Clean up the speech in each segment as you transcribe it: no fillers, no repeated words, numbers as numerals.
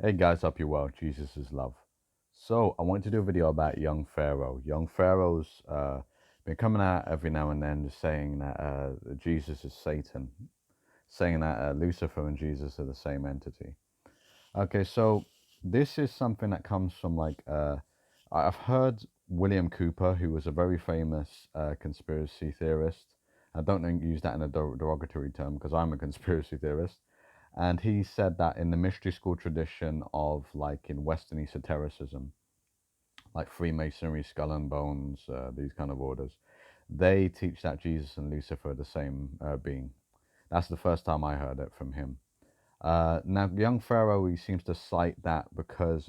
Hey guys, hope you're well. Jesus is love. So I wanted to do a video about young Pharaoh. Young Pharaoh's been coming out every now and then, just saying that Jesus is Satan, saying that Lucifer and Jesus are the same entity. Okay, so this is something that comes from I've heard William Cooper, who was a very famous conspiracy theorist. I don't use that in a derogatory term because I'm a conspiracy theorist. And he said that in the mystery school tradition of like in Western esotericism, like Freemasonry, Skull and Bones, these kind of orders, they teach that Jesus and Lucifer are the same being. That's the first time I heard it from him. Now, young Pharaoh, he seems to cite that because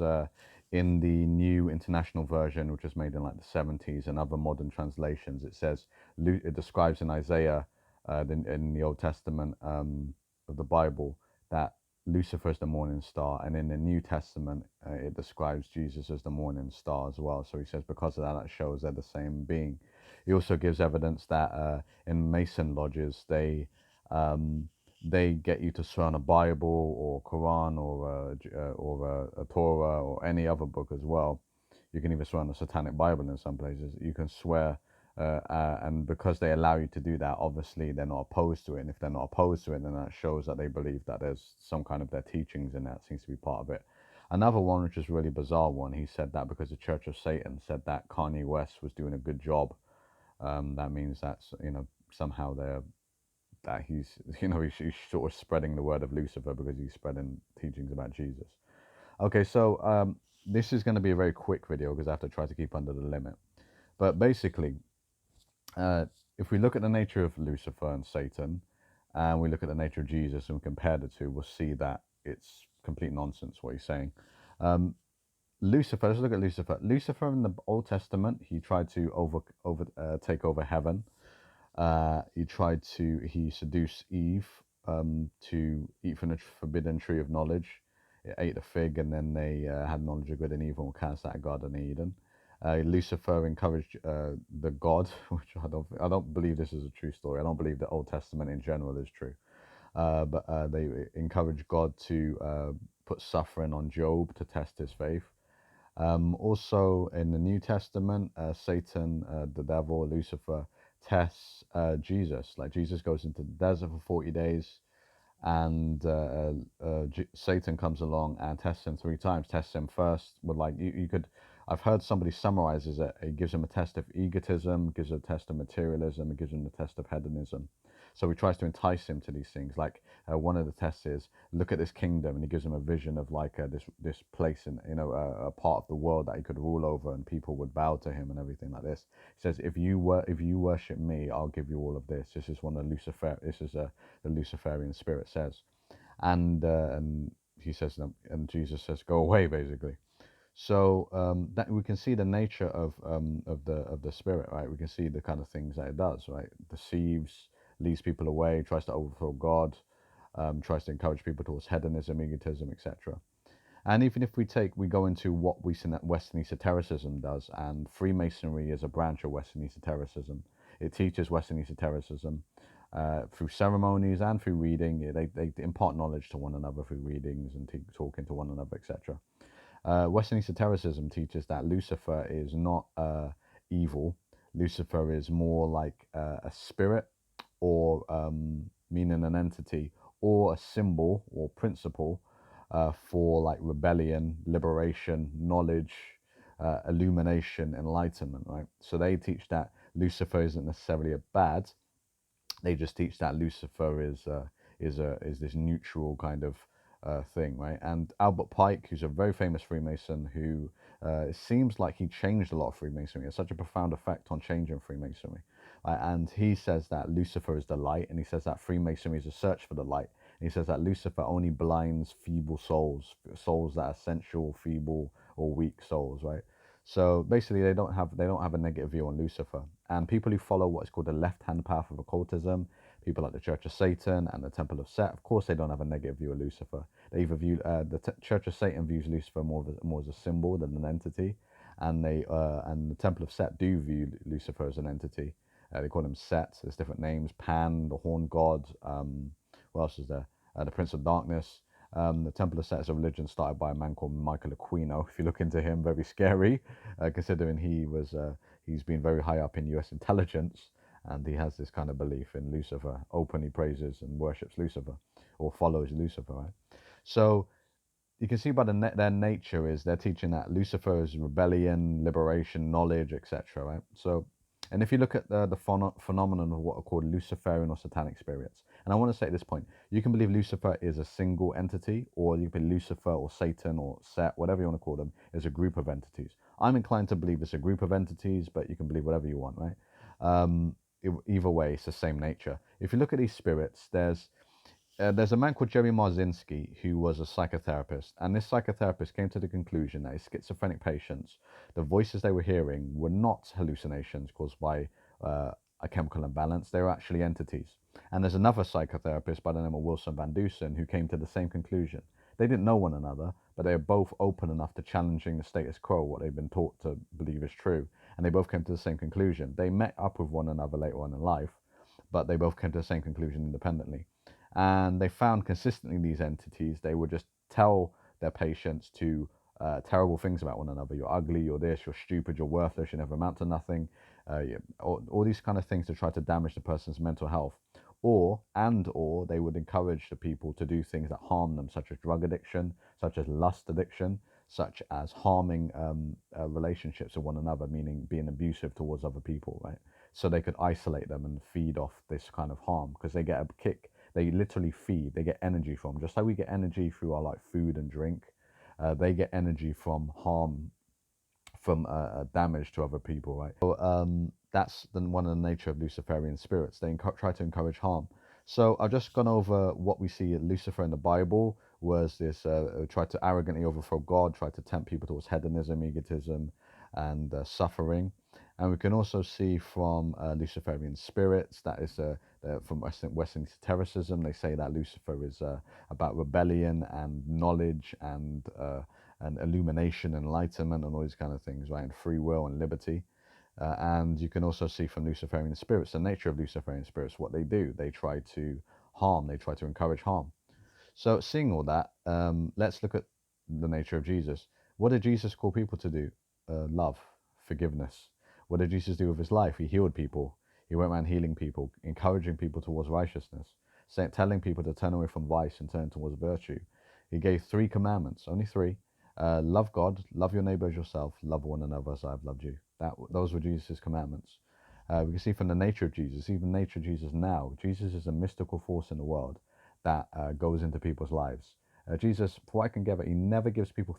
in the new international version, which was made in like the 70s, and other modern translations, it says it describes in Isaiah, in the Old Testament of the Bible, that Lucifer is the morning star, and in the New Testament, it describes Jesus as the morning star as well. So he says because of that, that shows they're the same being. He also gives evidence that in Mason lodges, um, they get you to swear on a Bible or Quran or a Torah or any other book as well. You can even swear on a Satanic Bible in some places. You can swear, and because they allow you to do that, obviously they're not opposed to it. And if they're not opposed to it, then that shows that they believe that there's some kind of their teachings in that seems to be part of it. Another one, which is really bizarre one, he said that because the Church of Satan said that Kanye West was doing a good job, that means that's somehow they're that he's sort of spreading the word of Lucifer because he's spreading teachings about Jesus. Okay, so this is going to be a very quick video because I have to try to keep under the limit. But basically, uh, if we look at the nature of Lucifer and Satan, and we look at the nature of Jesus and we compare the two, we'll see that it's complete nonsense what he's saying. Um, Lucifer, let's look at Lucifer. Lucifer in the Old Testament, he tried to take over heaven. He seduced Eve to eat from the forbidden tree of knowledge. It ate a fig, and then they had knowledge of good and evil and cast out of Garden of Eden. Lucifer encouraged the God, which I don't believe this is a true story. I don't believe the Old Testament in general is true. But they encouraged God to put suffering on Job to test his faith. Also, in the New Testament, Satan, the devil, Lucifer, tests Jesus. Like Jesus goes into the desert for 40 days, and Satan comes along and tests him three times. Tests him first with you could. I've heard somebody summarizes it. It gives him a test of egotism, gives him a test of materialism, it gives him the test of hedonism. So he tries to entice him to these things. Like one of the tests is look at this kingdom, and he gives him a vision of like this place in a part of the world that he could rule over, and people would bow to him and everything like this. He says, if you worship me, I'll give you all of this. This is one of Lucifer. This is the Luciferian spirit says, and he says, and Jesus says, go away, basically. So that we can see the nature of the spirit, right? We can see the kind of things that it does, right? Deceives, leads people away, tries to overthrow God, tries to encourage people towards hedonism, egotism, etc. And even if we go into what we see that Western esotericism does, and Freemasonry is a branch of Western esotericism. It teaches Western esotericism through ceremonies and through reading. They impart knowledge to one another through readings and talking to one another, etc. Western esotericism teaches that Lucifer is not evil. Lucifer is more like a spirit, or meaning an entity, or a symbol or principle for like rebellion, liberation, knowledge, illumination, enlightenment, right? So they teach that Lucifer isn't necessarily a bad. They just teach that Lucifer is this neutral kind of thing, right? And Albert Pike, who's a very famous Freemason, who it seems like he changed a lot of Freemasonry. It's such a profound effect on changing Freemasonry. And he says that Lucifer is the light, and he says that Freemasonry is a search for the light. And he says that Lucifer only blinds feeble souls, souls that are sensual, feeble, or weak souls, right? So basically, they don't have a negative view on Lucifer. And people who follow what is called the left-hand path of occultism, people like the Church of Satan and the Temple of Set, of course, they don't have a negative view of Lucifer. They either view Church of Satan views Lucifer more as a symbol than an entity, and the Temple of Set do view Lucifer as an entity. They call him Set. There's different names: Pan, the Horn God. What else is there? The Prince of Darkness. The Temple of Set is a religion started by a man called Michael Aquino. If you look into him, very scary, considering he's been very high up in U.S. intelligence, and he has this kind of belief in Lucifer, openly praises and worships Lucifer, or follows Lucifer, right? So you can see by their nature is they're teaching that Lucifer is rebellion, liberation, knowledge, etc. Right? So, and if you look at the phenomenon of what are called Luciferian or satanic spirits, and I want to say at this point, you can believe Lucifer is a single entity, or you can believe Lucifer or Satan or Set, whatever you want to call them, is a group of entities. I'm inclined to believe it's a group of entities, but you can believe whatever you want, right? Um, Either way, it's the same nature. If you look at these spirits, there's a man called Jerry Marzinski who was a psychotherapist, and this psychotherapist came to the conclusion that his schizophrenic patients, the voices they were hearing were not hallucinations caused by a chemical imbalance, they were actually entities. And there's another psychotherapist by the name of Wilson Van Dusen who came to the same conclusion. They didn't know one another, but they were both open enough to challenging the status quo, what they've been taught to believe is true, and they both came to the same conclusion. They met up with one another later on in life, but they both came to the same conclusion independently. And they found consistently these entities, they would just tell their patients to terrible things about one another. You're ugly, you're this, you're stupid, you're worthless, you never amount to nothing. All these kind of things to try to damage the person's mental health. Or they would encourage the people to do things that harm them, such as drug addiction, such as lust addiction, such as harming relationships with one another, meaning being abusive towards other people, right? So they could isolate them and feed off this kind of harm because they get a kick. They literally feed. They get energy from, just like we get energy through our like food and drink. They get energy from harm, from damage to other people, right? So that's one of the nature of Luciferian spirits. They try to encourage harm. So I've just gone over what we see in Lucifer in the Bible was this tried to arrogantly overthrow God, tried to tempt people towards hedonism, egotism, and suffering. And we can also see from Luciferian spirits, that is from Western esotericism, they say that Lucifer is about rebellion and knowledge and illumination, enlightenment, and all these kind of things, right? And free will and liberty. And you can also see from Luciferian spirits, the nature of Luciferian spirits, what they do. They try to harm, they try to encourage harm. So, seeing all that, let's look at the nature of Jesus. What did Jesus call people to do? Love, forgiveness. What did Jesus do with his life? He healed people. He went around healing people, encouraging people towards righteousness, telling people to turn away from vice and turn towards virtue. He gave 3 commandments, only 3. Love God, love your neighbor as yourself, love one another as I've loved you. Those were Jesus' commandments. We can see from the nature of Jesus, even the nature of Jesus now, Jesus is a mystical force in the world that goes into people's lives. Jesus, for what I can gather, he never gives people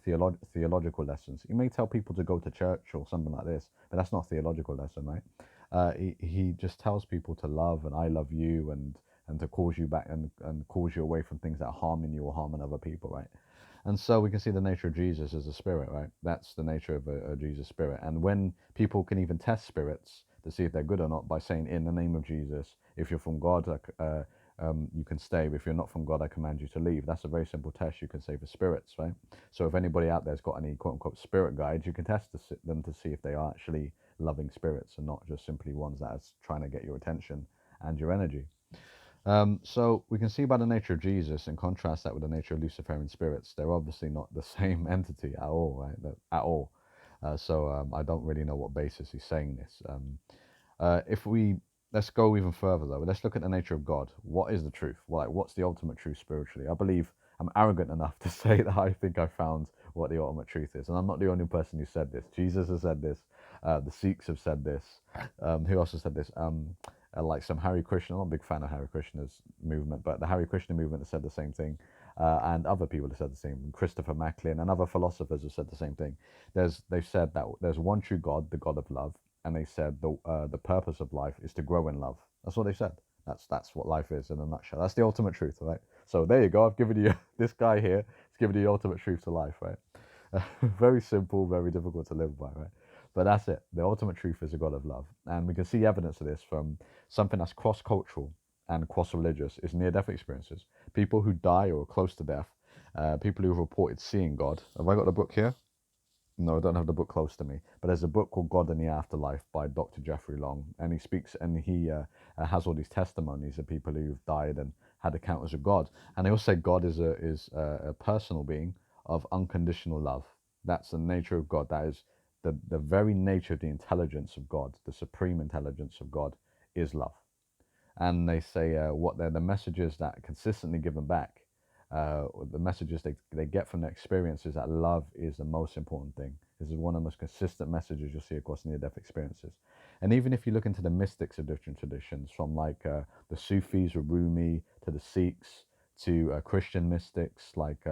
theological lessons. He may tell people to go to church or something like this, but that's not a theological lesson, right? He just tells people to love and I love you and to cause you back and cause you away from things that are harming you or harming other people, right? And so we can see the nature of Jesus as a spirit, right? That's the nature of a Jesus spirit. And when people can even test spirits to see if they're good or not by saying, in the name of Jesus, if you're from God, you can stay. But if you're not from God, I command you to leave. That's a very simple test you can say for spirits, right? So if anybody out there's got any quote unquote spirit guides, you can test them to see if they are actually loving spirits and not just simply ones that are trying to get your attention and your energy. So we can see by the nature of Jesus and contrast that with the nature of Luciferian spirits. They're obviously not the same entity at all, right? At all. I don't really know what basis he's saying this. If we Let's go even further though. Let's look at the nature of God. What is the truth? What's the ultimate truth spiritually? I believe I'm arrogant enough to say that I think I found what the ultimate truth is, and I'm not the only person who said this. Jesus has said this. The Sikhs have said this. Who else has said this? Like some Hare Krishna. I'm not a big fan of Hare Krishna's movement, but the Hare Krishna movement has said the same thing, and other people have said the same. Christopher Macklin and other philosophers have said the same thing. They've said that there's one true God, the God of love, and they said the purpose of life is to grow in love. That's what they said. That's what life is in a nutshell. That's the ultimate truth, right? So there you go. I've given you this guy here. It's given you the ultimate truth to life, right? Very simple, very difficult to live by, right? But that's it. The ultimate truth is a God of love, and we can see evidence of this from something that's cross-cultural and cross-religious is near-death experiences. People who die or are close to death, people who have reported seeing God. Have I got the book here? No, I don't have the book close to me, but there's a book called God in the Afterlife by Dr. Jeffrey Long, and he speaks and he has all these testimonies of people who've died and had encounters with God. And they also say God is a personal being of unconditional love. That's the nature of God. That is the very nature of the intelligence of God, the supreme intelligence of God is love. And they say what they're the messages that are consistently given back, the messages they get from their experiences, that love is the most important thing. This is one of the most consistent messages you'll see across near-death experiences. And even if you look into the mystics of different traditions, from like the Sufis or Rumi, to the Sikhs, to Christian mystics like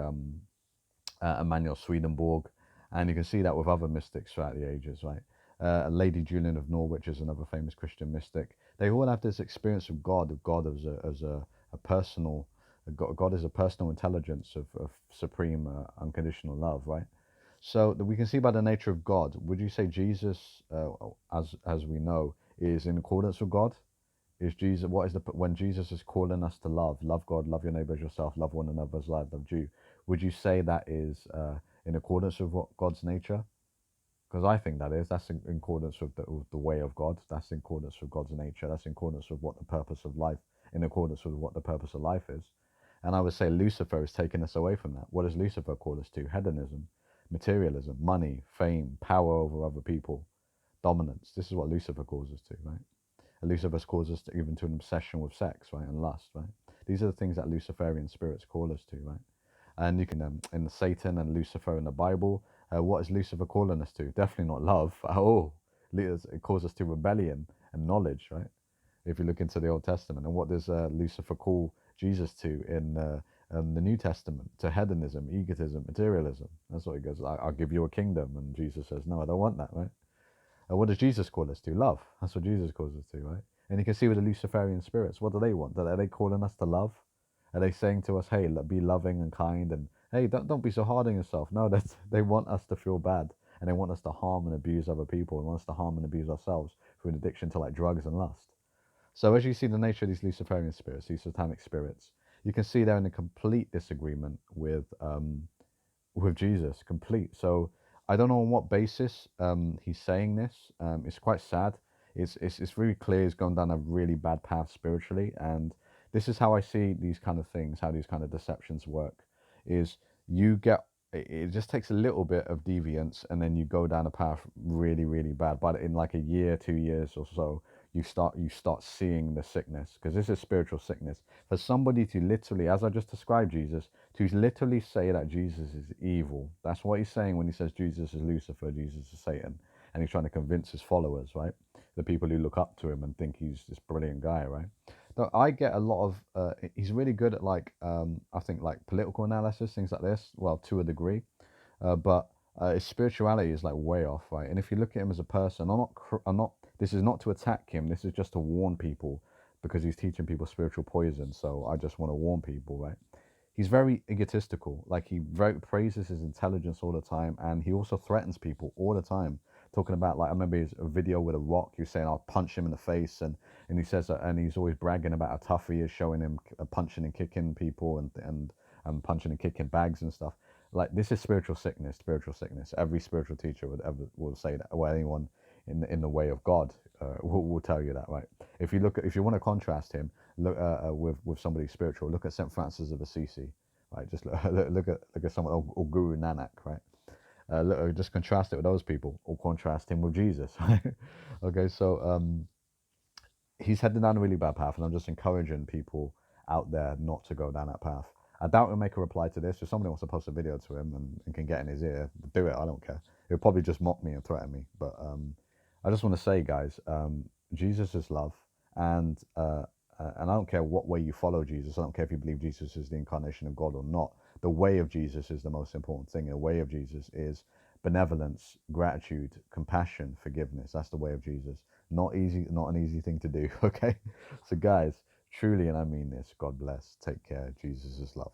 Emmanuel Swedenborg, and you can see that with other mystics throughout the ages, right? Lady Julian of Norwich is another famous Christian mystic. They all have this experience of God as a personal, God is a personal intelligence of supreme unconditional love, right? So we can see by the nature of God. Would you say Jesus, as we know, is in accordance with God? Is Jesus, what is the, when Jesus is calling us to love God, love your neighbor as yourself, love one another as I loved you, would you say that is in accordance with what God's nature? Because I think that is. That's in accordance with the way of God. That's in accordance with God's nature. That's in accordance with what the purpose of life, in accordance with what the purpose of life is. And I would say Lucifer is taking us away from that. What does Lucifer call us to? Hedonism, materialism, money, fame, power over other people, dominance. This is what Lucifer calls us to, right? Lucifer calls us to, even to an obsession with sex, right, and lust, right? These are the things that Luciferian spirits call us to, right? And you can, in the Satan and Lucifer in the Bible, what is Lucifer calling us to? Definitely not love at all. It calls us to rebellion and knowledge, right? If you look into the Old Testament. And what does Lucifer call Jesus to in the New Testament? To hedonism, egotism, materialism. That's what he goes, I'll give you a kingdom. And Jesus says, no, I don't want that, right? And what does Jesus call us to? Love. That's what Jesus calls us to, right? And you can see with the Luciferian spirits, what do they want? Are they calling us to love? Are they saying to us, hey, be loving and kind, and hey, don't be so hard on yourself? No, they want us to feel bad, and they want us to harm and abuse other people, and want us to harm and abuse ourselves through an addiction to like drugs and lust. So as you see the nature of these Luciferian spirits, these satanic spirits, you can see they're in a complete disagreement with Jesus, complete. So I don't know on what basis he's saying this. It's quite sad. It's really clear he's gone down a really bad path spiritually, and this is how I see these kind of things, how these kind of deceptions work. Is you get it just takes a little bit of deviance, and then you go down a path really, really bad. But in like a year, 2 years or so, you start seeing the sickness, because this is spiritual sickness. For somebody to literally, as I just described Jesus, to literally say that Jesus is evil. That's what he's saying when he says Jesus is Lucifer, Jesus is Satan. And he's trying to convince his followers, right? The people who look up to him and think he's this brilliant guy, right? So I get a lot of, he's really good at like, I think like political analysis, things like this, well, to a degree. But his spirituality is like way off, right? And if you look at him as a person, I'm not, this is not to attack him. This is just to warn people, because he's teaching people spiritual poison. So I just want to warn people, right? He's very egotistical. Like he very praises his intelligence all the time, and he also threatens people all the time. Talking about, like, I remember his a video with a rock. He was saying, "I'll punch him in the face," and he says that, and he's always bragging about how tough he is, showing him punching and kicking people and punching and kicking bags and stuff. Like, this is spiritual sickness. Spiritual sickness. Every spiritual teacher will say that, or anyone in the way of God will tell you that, right? If you want to contrast him, look with somebody spiritual, look at Saint Francis of Assisi, right? Just look at someone, or Guru Nanak, right? Just contrast it with those people, or contrast him with Jesus. Right? Okay, so he's heading down a really bad path, and I'm just encouraging people out there not to go down that path. I doubt he'll make a reply to this. If somebody wants to post a video to him and can get in his ear, do it. I don't care. He'll probably just mock me and threaten me. But I just want to say, guys, Jesus is love, and I don't care what way you follow Jesus. I don't care if you believe Jesus is the incarnation of God or not. The way of Jesus is the most important thing. The way of Jesus is benevolence, gratitude, compassion, forgiveness. That's the way of Jesus. Not easy, not an easy thing to do. Okay, so guys, truly, and I mean this, God bless. Take care. Jesus is love.